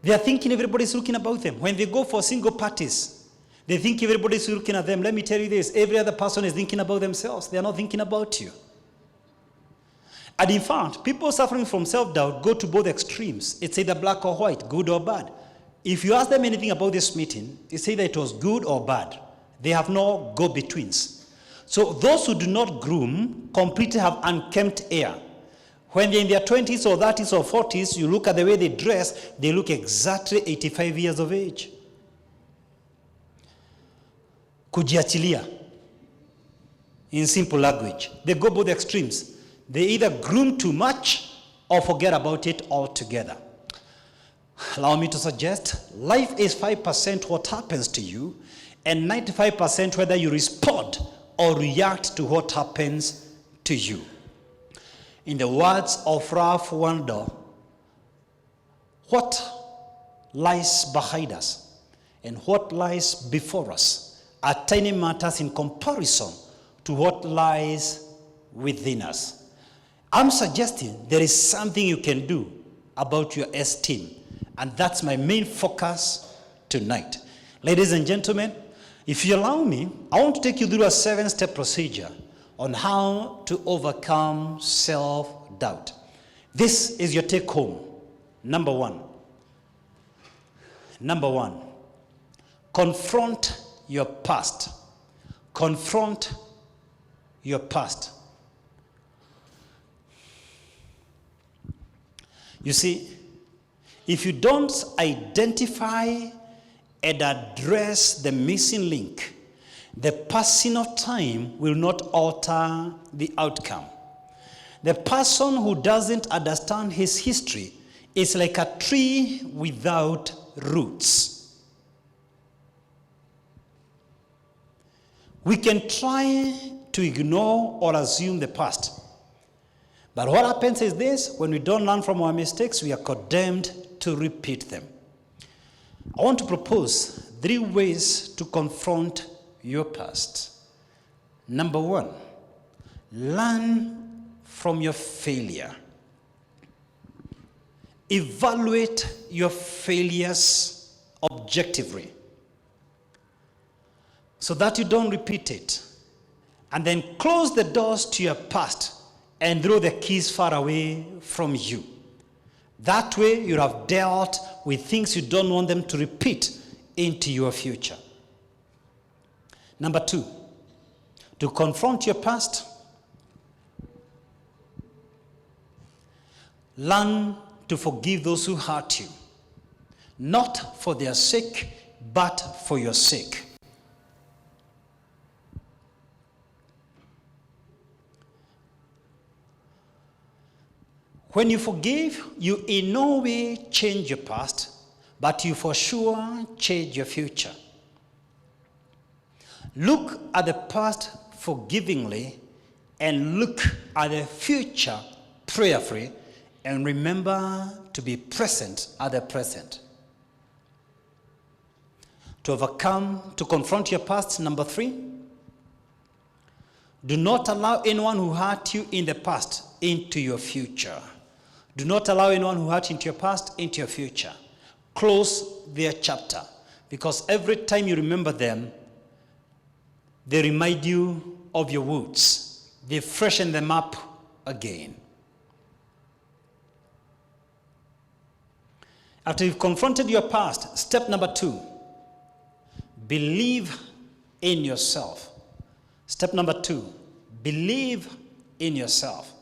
They are thinking everybody's looking about them. When they go for single parties, they think everybody's looking at them. Let me tell you this, every other person is thinking about themselves. They are not thinking about you. And in fact, people suffering from self-doubt go to both extremes. It's either black or white, good or bad. If you ask them anything about this meeting, it's either it was good or bad. They have no go-betweens. So those who do not groom completely have unkempt hair. When they're in their 20s or 30s or 40s, you look at the way they dress, they look exactly 85 years of age. Kujiachilia. In simple language. They go both extremes. They either groom too much or forget about it altogether. Allow me to suggest, life is 5% what happens to you and 95% whether you respond or react to what happens to you. In the words of Ralph Waldo, what lies behind us and what lies before us are tiny matters in comparison to what lies within us. I'm suggesting there is something you can do about your esteem, and that's my main focus tonight. Ladies and gentlemen, if you allow me, I want to take you through a 7-step procedure on how to overcome self-doubt. This is your take home. Number one, confront your past. Confront your past. You see, if you don't identify and address the missing link, the passing of time will not alter the outcome. The person who doesn't understand his history is like a tree without roots. We can try to ignore or assume the past. But what happens is this: when we don't learn from our mistakes, we are condemned to repeat them. I want to propose 3 ways to confront your past. Number 1, learn from your failure. Evaluate your failures objectively so that you don't repeat it. And then close the doors to your past and throw the keys far away from you. That way you have dealt with things you don't want them to repeat into your future. Number 2, to confront your past, learn to forgive those who hurt you, not for their sake, but for your sake. When you forgive, you in no way change your past, but you for sure change your future. Look at the past forgivingly and look at the future prayerfully, and remember to be present at the present. To confront your past, number 3, do not allow anyone who hurt you in the past into your future. Do not allow anyone who hurt you into your past into your future. Close their chapter, because every time you remember them, they remind you of your wounds. They freshen them up again. After you've confronted your past, step number 2, believe in yourself. Step number 2, believe in yourself.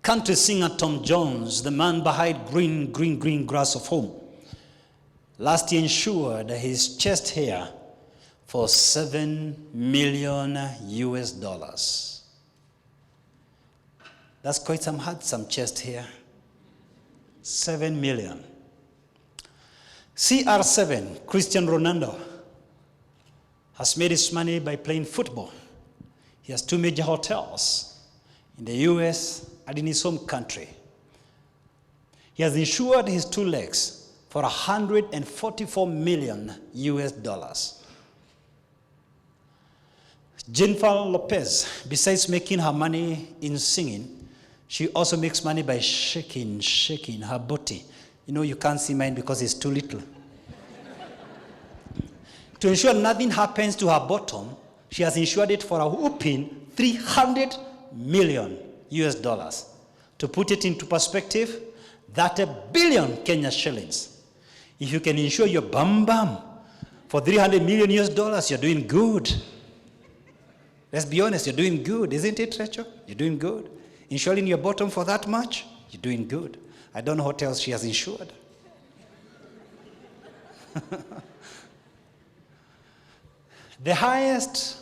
Country singer Tom Jones, the man behind green grass of home, last year insured his chest hair for $7 million US. That's quite some handsome chest hair. 7 million. CR7, Cristiano Ronaldo, has made his money by playing football. He has 2 major hotels in the US and in his home country. He has insured his 2 legs for $144 million US. Jennifer Lopez, besides making her money in singing, She also makes money by shaking her body. You know, you can't see mine because it's too little. To ensure nothing happens to her bottom, she has insured it for a whopping 300 million US dollars. To put it into perspective, that's 1 billion Kenya shillings. If you can insure your bum for 300 million US dollars, you're doing good. Let's be honest, you're doing good, isn't it, Rachel? You're doing good. Insuring your bottom for that much, you're doing good. I don't know what else she has insured. The highest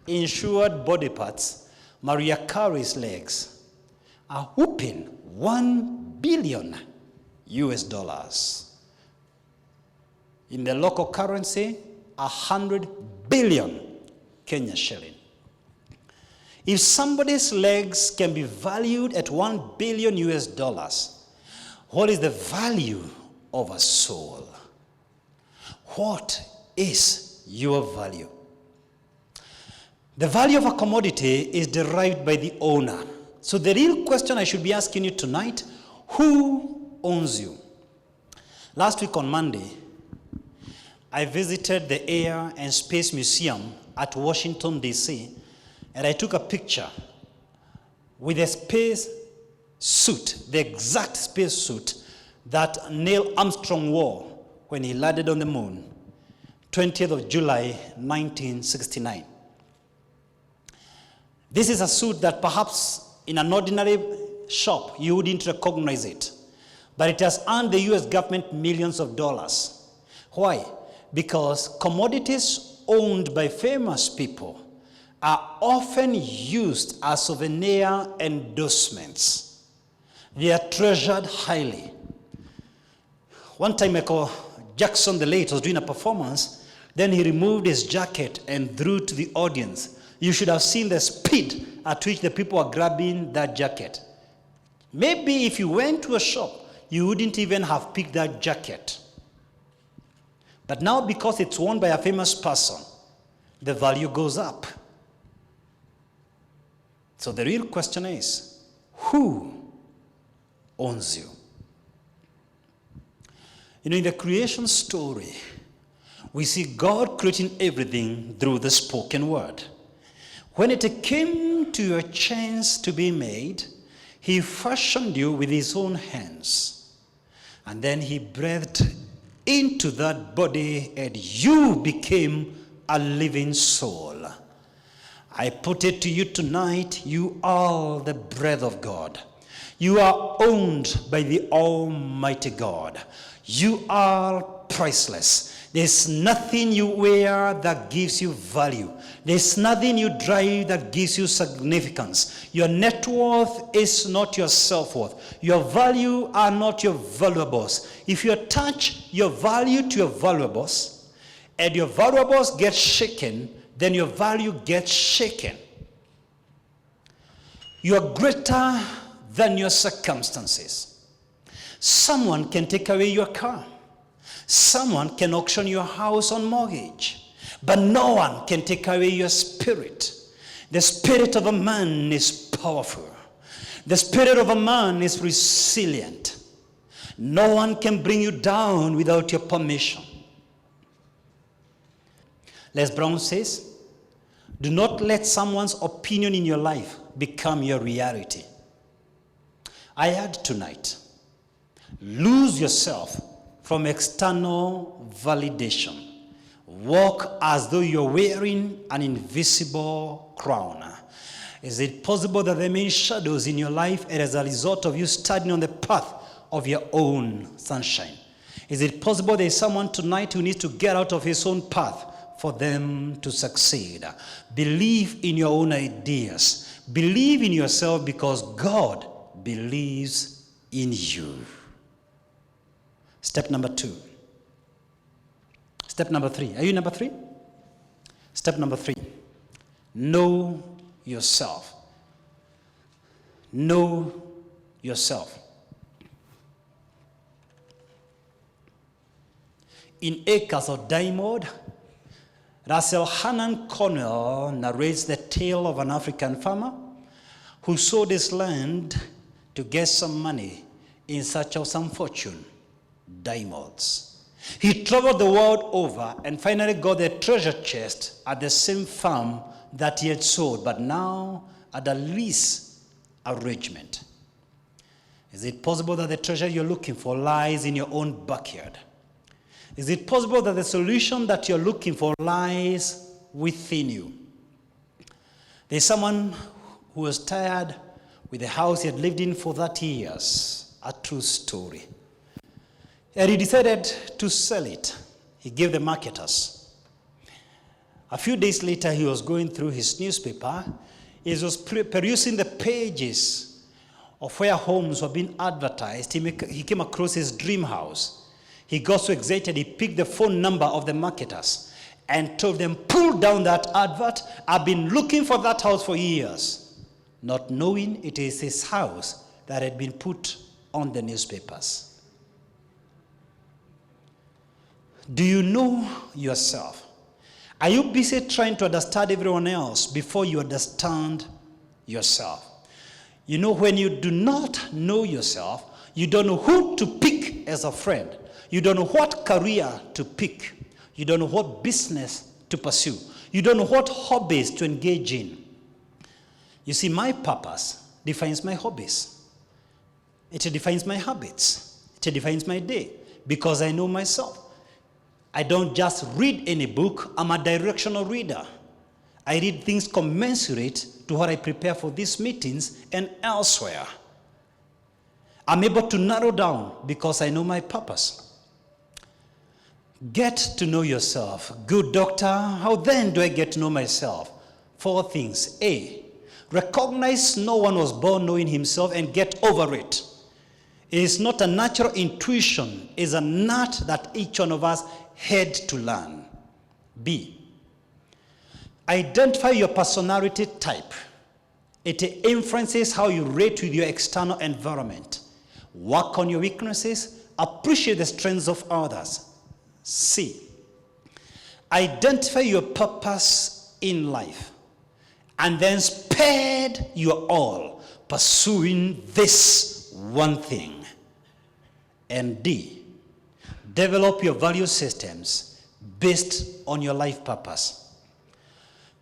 insured body parts, Mariah Carey's legs, are whooping 1 billion US dollars. In the local currency, 100 billion Kenya shilling. If somebody's legs can be valued at 1 billion US dollars, what is the value of a soul? What is your value? The value of a commodity is derived by the owner. So the real question I should be asking you tonight, who owns you? Last week on Monday, I visited the Air and Space Museum at Washington, D.C., and I took a picture with a space suit, the exact space suit that Neil Armstrong wore when he landed on the moon, 20th of July, 1969. This is a suit that perhaps in an ordinary shop you wouldn't recognize it, but it has earned the US government millions of dollars. Why? Because commodities owned by famous people are often used as souvenir endorsements. They are treasured highly. One time Michael Jackson the late was doing a performance, then he removed his jacket and threw to the audience. You should have seen the speed at which the people are grabbing that jacket. Maybe if you went to a shop, you wouldn't even have picked that jacket. But now because it's worn by a famous person, the value goes up. So the real question is, who owns you? You know, in the creation story, we see God creating everything through the spoken word. When it came to your chance to be made, he fashioned you with his own hands. And then he breathed into that body and you became a living soul. I put it to you tonight, you are the breath of God. You are owned by the Almighty God. You are priceless. There's nothing you wear that gives you value. There's nothing you drive that gives you significance. Your net worth is not your self-worth. Your value are not your valuables. If you attach your value to your valuables, and your valuables get shaken, then your value gets shaken. You are greater than your circumstances. Someone can take away your car. Someone can auction your house on mortgage. But no one can take away your spirit. The spirit of a man is powerful. The spirit of a man is resilient. No one can bring you down without your permission. Les Brown says, do not let someone's opinion in your life become your reality. I add tonight, lose yourself from external validation. Walk as though you're wearing an invisible crown. Is it possible that there may be shadows in your life as a result of you standing on the path of your own sunshine? Is it possible there is someone tonight who needs to get out of his own path for them to succeed? Believe in your own ideas. Believe in yourself because God believes in you. Step number 2. Step number 3. Are you number 3? Step number 3. Know yourself. Know yourself. In Acres of Diamond, Russell Hannan Cornwell narrates the tale of an African farmer who sold his land to get some money in search of some fortune, diamonds. He traveled the world over and finally got the treasure chest at the same farm that he had sold, but now at a lease arrangement. Is it possible that the treasure you're looking for lies in your own backyard? Is it possible that the solution that you're looking for lies within you? There's someone who was tired with the house he had lived in for 30 years. A true story. And he decided to sell it. He gave the marketers. A few days later, he was going through his newspaper. He was perusing the pages of where homes were being advertised. He came across his dream house. He got so excited, he picked the phone number of the marketers and told them, pull down that advert. I've been looking for that house for years, not knowing it is his house that had been put on the newspapers. Do you know yourself? Are you busy trying to understand everyone else before you understand yourself? You know, when you do not know yourself, you don't know who to pick as a friend. You don't know what career to pick. You don't know what business to pursue. You don't know what hobbies to engage in. You see, my purpose defines my hobbies. It defines my habits. It defines my day because I know myself. I don't just read any book. I'm a directional reader. I read things commensurate to what I prepare for these meetings and elsewhere. I'm able to narrow down because I know my purpose. Get to know yourself. Good doctor, how then do I get to know myself? 4 things. A, recognize no one was born knowing himself and get over it. It is not a natural intuition. It is an art that each one of us had to learn. B, identify your personality type. It influences how you rate with your external environment. Work on your weaknesses. Appreciate the strengths of others. C, identify your purpose in life and then spend your all pursuing this one thing. And D, develop your value systems based on your life purpose.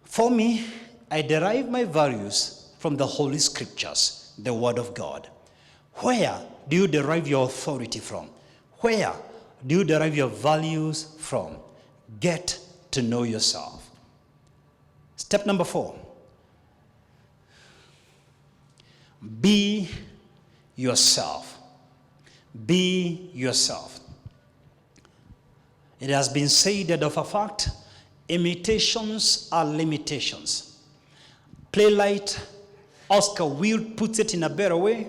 For me, I derive my values from the Holy Scriptures, the Word of God. Where do you derive your authority from? Where do you derive your values from? Get to know yourself. Step number 4. Be yourself. Be yourself. It has been said that of a fact, imitations are limitations. Playwright Oscar Wilde puts it in a better way.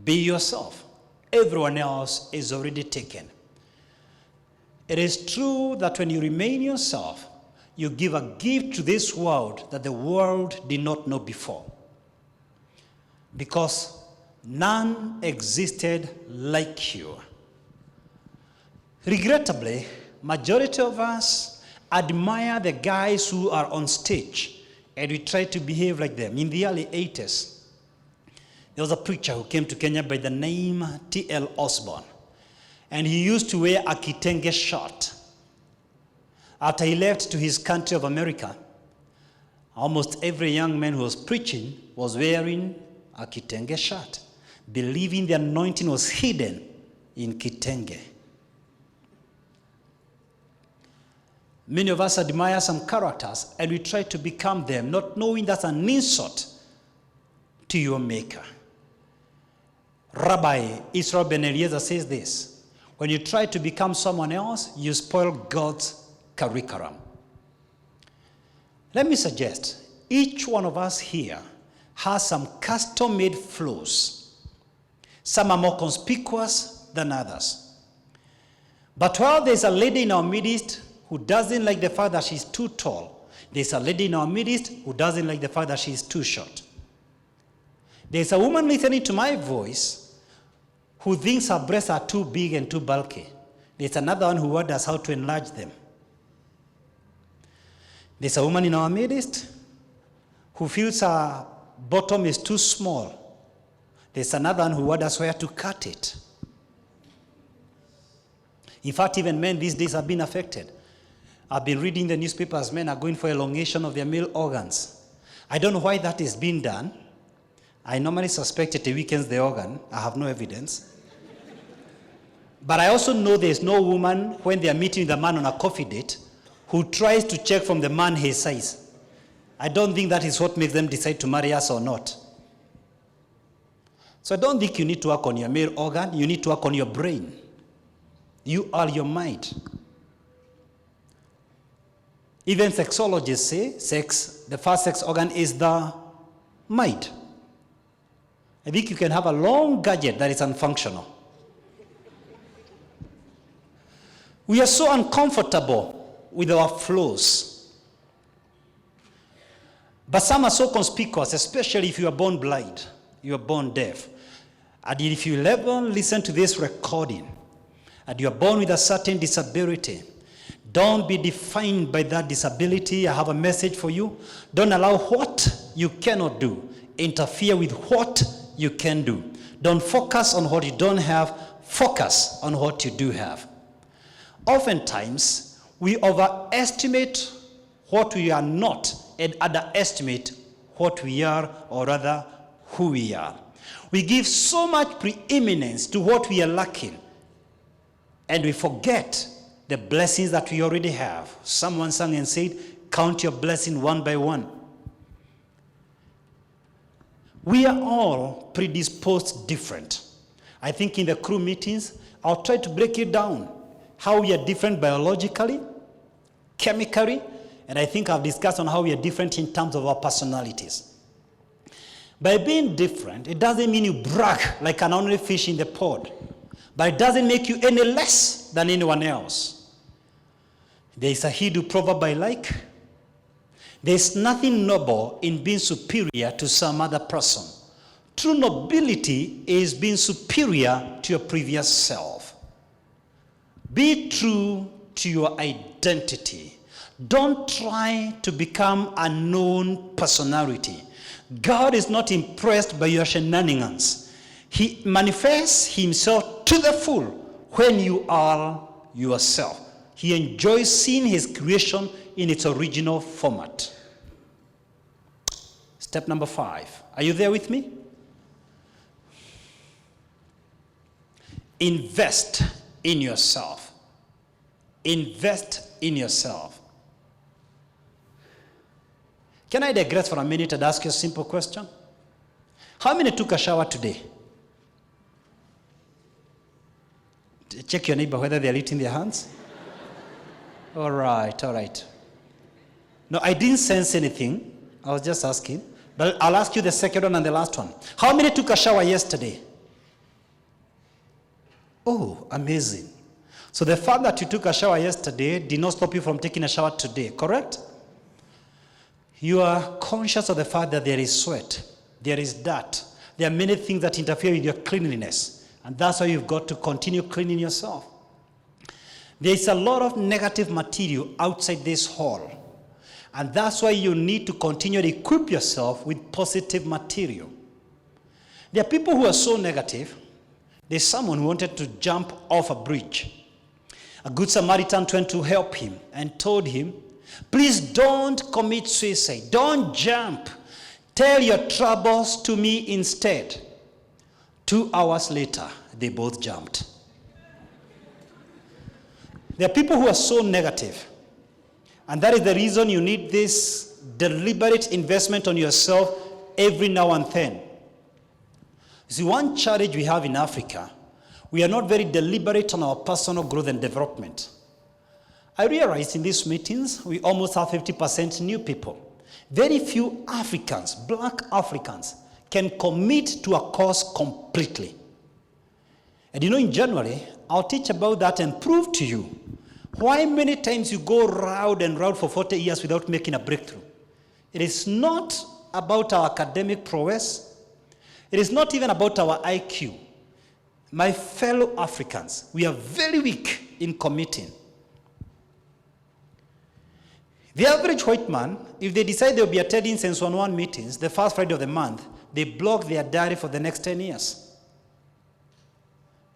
Be yourself. Everyone else is already taken. It is true that when you remain yourself, you give a gift to this world that the world did not know before. Because none existed like you. Regrettably, majority of us admire the guys who are on stage and we try to behave like them. In the early 80s, there was a preacher who came to Kenya by the name T.L. Osborne. And he used to wear a kitenge shirt. After he left to his country of America, almost every young man who was preaching was wearing a kitenge shirt, believing the anointing was hidden in kitenge. Many of us admire some characters and we try to become them, not knowing that's an insult to your maker. Rabbi Israel Ben Eliezer says this: when you try to become someone else, you spoil God's curriculum. Let me suggest, each one of us here has some custom-made flaws. Some are more conspicuous than others. But while there's a lady in our midst who doesn't like the fact that she's too tall, there's a lady in our midst who doesn't like the fact that she's too short. There's a woman listening to my voice who thinks her breasts are too big and too bulky. There's another one who wonders how to enlarge them. There's a woman in our midst who feels her bottom is too small There's another one who would us where to cut it. In fact, even men these days have been affected. I've been reading the newspapers, men are going for elongation of their male organs. I don't know why that is being done. I normally suspect it weakens the organ. I have no evidence. But I also know there's no woman, when they are meeting with a man on a coffee date, who tries to check from the man his size. I don't think that is what makes them decide to marry us or not. So I don't think you need to work on your male organ. You need to work on your brain. You are your mind. Even sexologists say the first sex organ is the mind. I think you can have a long gadget that is unfunctional. We are so uncomfortable with our flaws. But some are so conspicuous, especially if you are born blind, you are born deaf. And if you ever listen to this recording, and you are born with a certain disability, don't be defined by that disability. I have a message for you. Don't allow what you cannot do interfere with what you can do. Don't focus on what you don't have. Focus on what you do have. Oftentimes, we overestimate what we are not and underestimate what we are, or rather, who we are. We give so much preeminence to what we are lacking, and we forget the blessings that we already have. Someone sang and said, count your blessing one by one. We are all predisposed different. I think in the crew meetings, I'll try to break it down. How we are different biologically, chemically, and I think I've discussed on how we are different in terms of our personalities. By being different, it doesn't mean you brag like an ordinary fish in the pond, but it doesn't make you any less than anyone else. There is a Hindu proverb I like. There is nothing noble in being superior to some other person. True nobility is being superior to your previous self. Be true to your identity. Don't try to become a known personality. God is not impressed by your shenanigans. He manifests himself to the full when you are yourself. He enjoys seeing his creation in its original format. Step number 5. Are you there with me? Invest in yourself. Invest in yourself. Can I digress for a minute and ask you a simple question? How many took a shower today? Check your neighbor whether they're lifting their hands. All right, all right. No, I didn't sense anything. I was just asking. But I'll ask you the second one and the last one. How many took a shower yesterday? Oh, amazing. So the fact that you took a shower yesterday did not stop you from taking a shower today, correct? You are conscious of the fact that there is sweat, there is dirt. There are many things that interfere with your cleanliness. And that's why you've got to continue cleaning yourself. There is a lot of negative material outside this hall. And that's why you need to continue to equip yourself with positive material. There are people who are so negative. There's someone who wanted to jump off a bridge. A good Samaritan went to help him and told him, please don't commit suicide. Don't jump. Tell your troubles to me instead. 2 hours later, they both jumped. There are people who are so negative. And that is the reason you need this deliberate investment on yourself every now and then. You see, one challenge we have in Africa, we are not very deliberate on our personal growth and development. I realize in these meetings, we almost have 50% new people. Very few Africans, black Africans, can commit to a course completely. And you know, in January, I'll teach about that and prove to you why many times you go round and round for 40 years without making a breakthrough. It is not about our academic prowess. It is not even about our IQ. My fellow Africans, we are very weak in committing. The average white man, if they decide they'll be attending Sense 101 meetings the first Friday of the month, they block their diary for the next 10 years.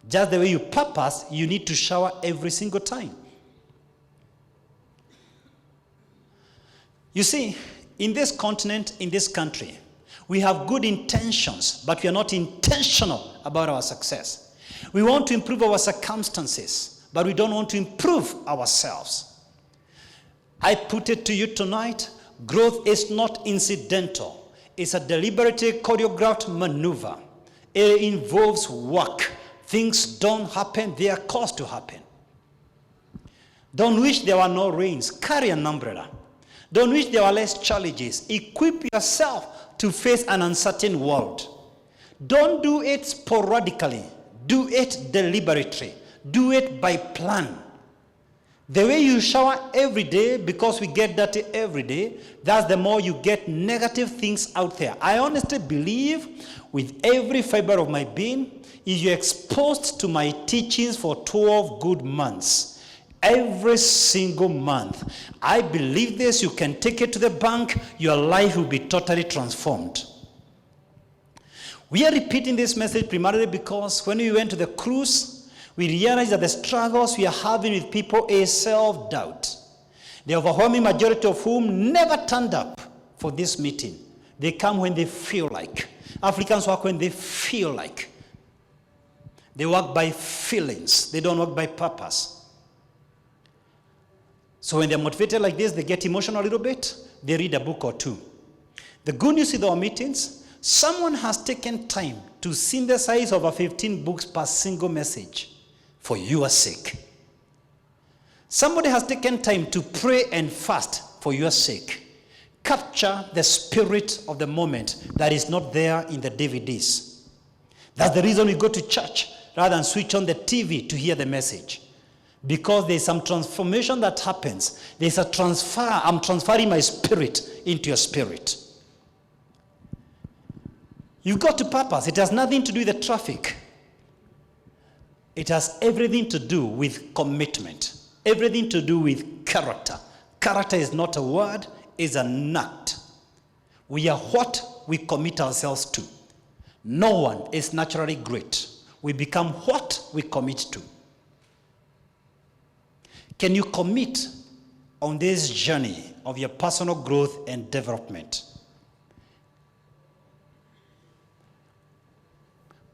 Just the way you purpose, you need to shower every single time. You see, in this continent, in this country, we have good intentions, but we are not intentional about our success. We want to improve our circumstances, but we don't want to improve ourselves. I put it to you tonight, growth is not incidental. It's a deliberately choreographed maneuver. It involves work. Things don't happen, they are caused to happen. Don't wish there were no rains. Carry an umbrella. Don't wish there were less challenges. Equip yourself to face an uncertain world. Don't do it sporadically. Do it deliberately. Do it by plan. The way you shower every day, because we get dirty every day, that's the more you get negative things out there. I honestly believe with every fiber of my being, if you're exposed to my teachings for 12 good months, every single month, I believe this, you can take it to the bank, your life will be totally transformed. We are repeating this message primarily because when we went to the cruise, we realized that the struggles we are having with people is self-doubt. The overwhelming majority of whom never turned up for this meeting. They come when they feel like. Africans work when they feel like. They work by feelings. They don't work by purpose. So when they're motivated like this, they get emotional a little bit. They read a book or two. The good news with our meetings, someone has taken time to synthesize over 15 books per single message for your sake. Somebody has taken time to pray and fast for your sake. Capture the spirit of the moment that is not there in the DVDs. That's the reason we go to church rather than switch on the TV to hear the message. Because there's some transformation that happens. There's a transfer. I'm transferring my spirit into your spirit. You've got to purpose. It has nothing to do with the traffic. It has everything to do with commitment. Everything to do with character. Character is not a word, it's an act. We are what we commit ourselves to. No one is naturally great. We become what we commit to. Can you commit on this journey of your personal growth and development?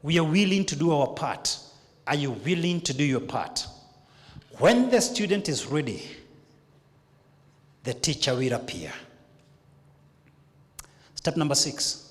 We are willing to do our part. Are you willing to do your part? When the student is ready, the teacher will appear. Step number 6.